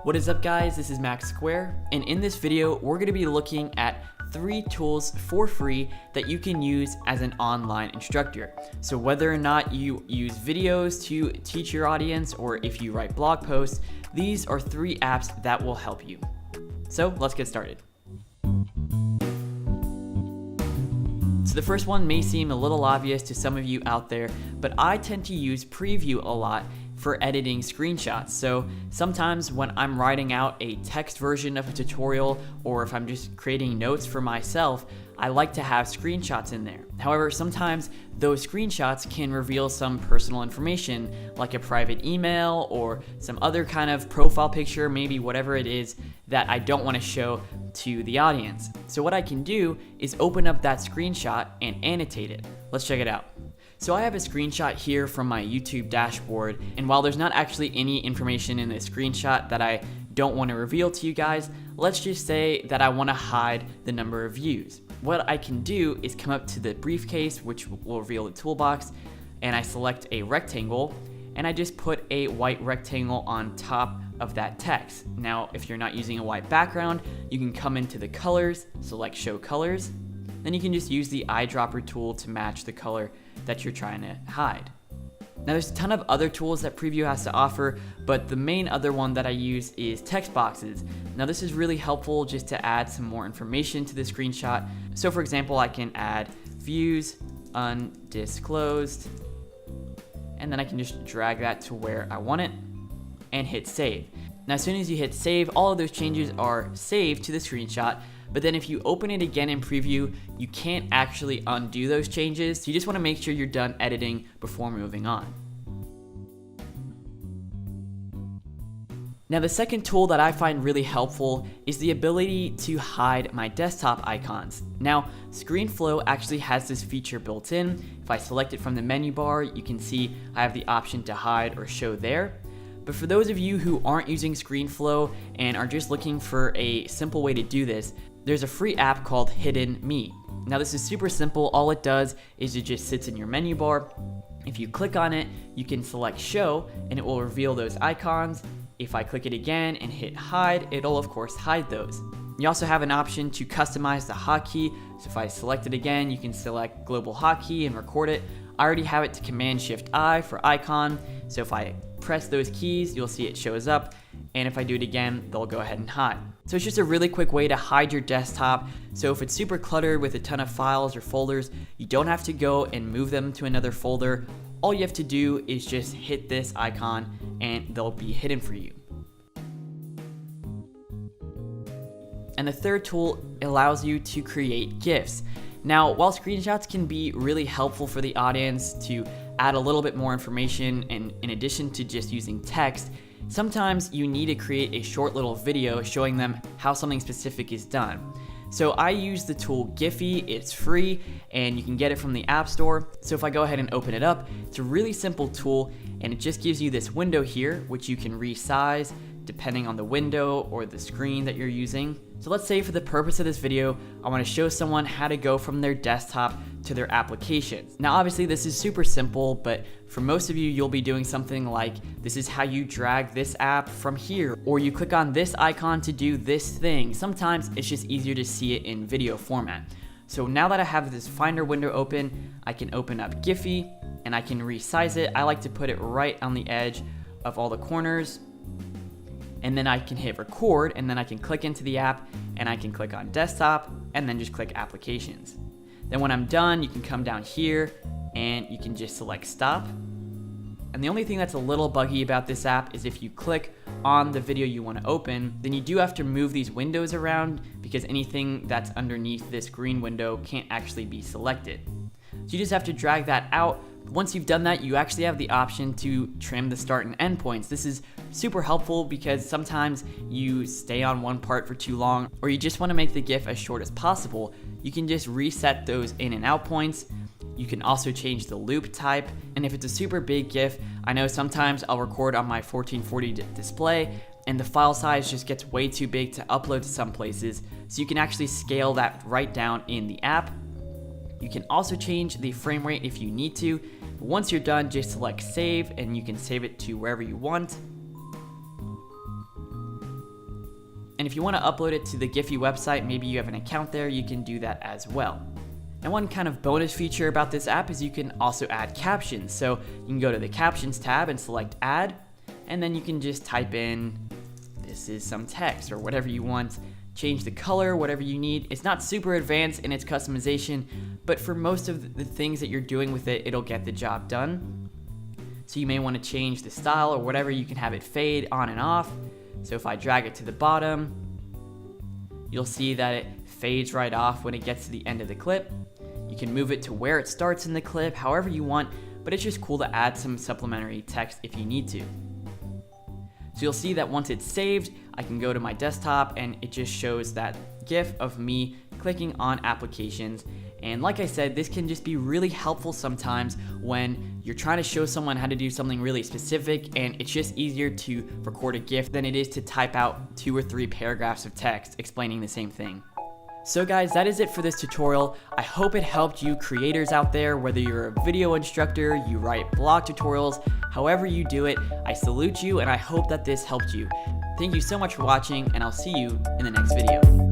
What is up guys, this is Max Square, and in this video we're going to be looking at 3 tools for free that you can use as an online instructor. So whether or not you use videos to teach your audience or if you write blog posts, these are 3 apps that will help you. So let's get started. So the first one may seem a little obvious to some of you out there, but I tend to use Preview a lot for editing screenshots. So sometimes when I'm writing out a text version of a tutorial, or if I'm just creating notes for myself, I like to have screenshots in there. However, sometimes those screenshots can reveal some personal information, like a private email or some other kind of profile picture, maybe whatever it is that I don't want to show to the audience. So what I can do is open up that screenshot and annotate it. Let's check it out. So I have a screenshot here from my YouTube dashboard, and while there's not actually any information in this screenshot that I don't want to reveal to you guys, let's just say that I want to hide the number of views. What I can do is come up to the briefcase, which will reveal the toolbox, and I select a rectangle, and I just put a white rectangle on top of that text. Now, if you're not using a white background, you can come into the colors, select show colors, then you can just use the eyedropper tool to match the color that you're trying to hide. Now there's a ton of other tools that Preview has to offer, but the main other one that I use is text boxes. Now this is really helpful just to add some more information to the screenshot. So for example, I can add views undisclosed, and then I can just drag that to where I want it and hit save. Now as soon as you hit save, all of those changes are saved to the screenshot, but then if you open it again in Preview, you can't actually undo those changes. So you just want to make sure you're done editing before moving on. Now the second tool that I find really helpful is the ability to hide my desktop icons. Now ScreenFlow actually has this feature built in. If I select it from the menu bar, you can see I have the option to hide or show there. But for those of you who aren't using ScreenFlow and are just looking for a simple way to do this, there's a free app called Hidden Me. Now this is super simple. All it does is it just sits in your menu bar. If you click on it, you can select show and it will reveal those icons. If I click it again and hit hide, it'll of course hide those. You also have an option to customize the hotkey. So if I select it again, you can select global hotkey and record it. I already have it to Command-Shift-I for icon. So if I press those keys, you'll see it shows up. And if I do it again, they'll go ahead and hide. So it's just a really quick way to hide your desktop. So if it's super cluttered with a ton of files or folders, you don't have to go and move them to another folder. All you have to do is just hit this icon and they'll be hidden for you. And the third tool allows you to create GIFs. Now, while screenshots can be really helpful for the audience to add a little bit more information, and in addition to just using text, sometimes you need to create a short little video showing them how something specific is done. So I use the tool Giffy. It's free and you can get it from the App Store. So if I go ahead and open it up, it's a really simple tool and it just gives you this window here, which you can resize depending on the window or the screen that you're using. So let's say for the purpose of this video, I want to show someone how to go from their desktop to their applications. Now obviously this is super simple, but for most of you, you'll be doing something like this is how you drag this app from here, or you click on this icon to do this thing. Sometimes it's just easier to see it in video format. So now that I have this Finder window open, I can open up Giffy and I can resize it. I like to put it right on the edge of all the corners. And then I can hit record and then I can click into the app and I can click on desktop and then just click applications. Then when I'm done, you can come down here and you can just select stop. And the only thing that's a little buggy about this app is if you click on the video you want to open, then you do have to move these windows around because anything that's underneath this green window can't actually be selected. So you just have to drag that out. Once you've done that, you actually have the option to trim the start and end points. This is super helpful because sometimes you stay on one part for too long or you just want to make the GIF as short as possible. You can just reset those in and out points. You can also change the loop type. And if it's a super big GIF, I know sometimes I'll record on my 1440 display and the file size just gets way too big to upload to some places. So you can actually scale that right down in the app. You can also change the frame rate if you need to. Once you're done, just select save and you can save it to wherever you want. And if you want to upload it to the Giffy website, maybe you have an account there, you can do that as well. And one kind of bonus feature about this app is you can also add captions. So you can go to the Captions tab and select Add, and then you can just type in, this is some text or whatever you want. Change the color, whatever you need. It's not super advanced in its customization, but for most of the things that you're doing with it, it'll get the job done. So you may want to change the style or whatever. You can have it fade on and off. So if I drag it to the bottom, you'll see that it fades right off when it gets to the end of the clip. You can move it to where it starts in the clip, however you want, but it's just cool to add some supplementary text if you need to. So you'll see that once it's saved, I can go to my desktop and it just shows that GIF of me clicking on applications. And like I said, this can just be really helpful sometimes when you're trying to show someone how to do something really specific, and it's just easier to record a GIF than it is to type out 2 or 3 paragraphs of text explaining the same thing. So guys, that is it for this tutorial. I hope it helped you creators out there, whether you're a video instructor, you write blog tutorials, however you do it. I salute you and I hope that this helped you. Thank you so much for watching, and I'll see you in the next video.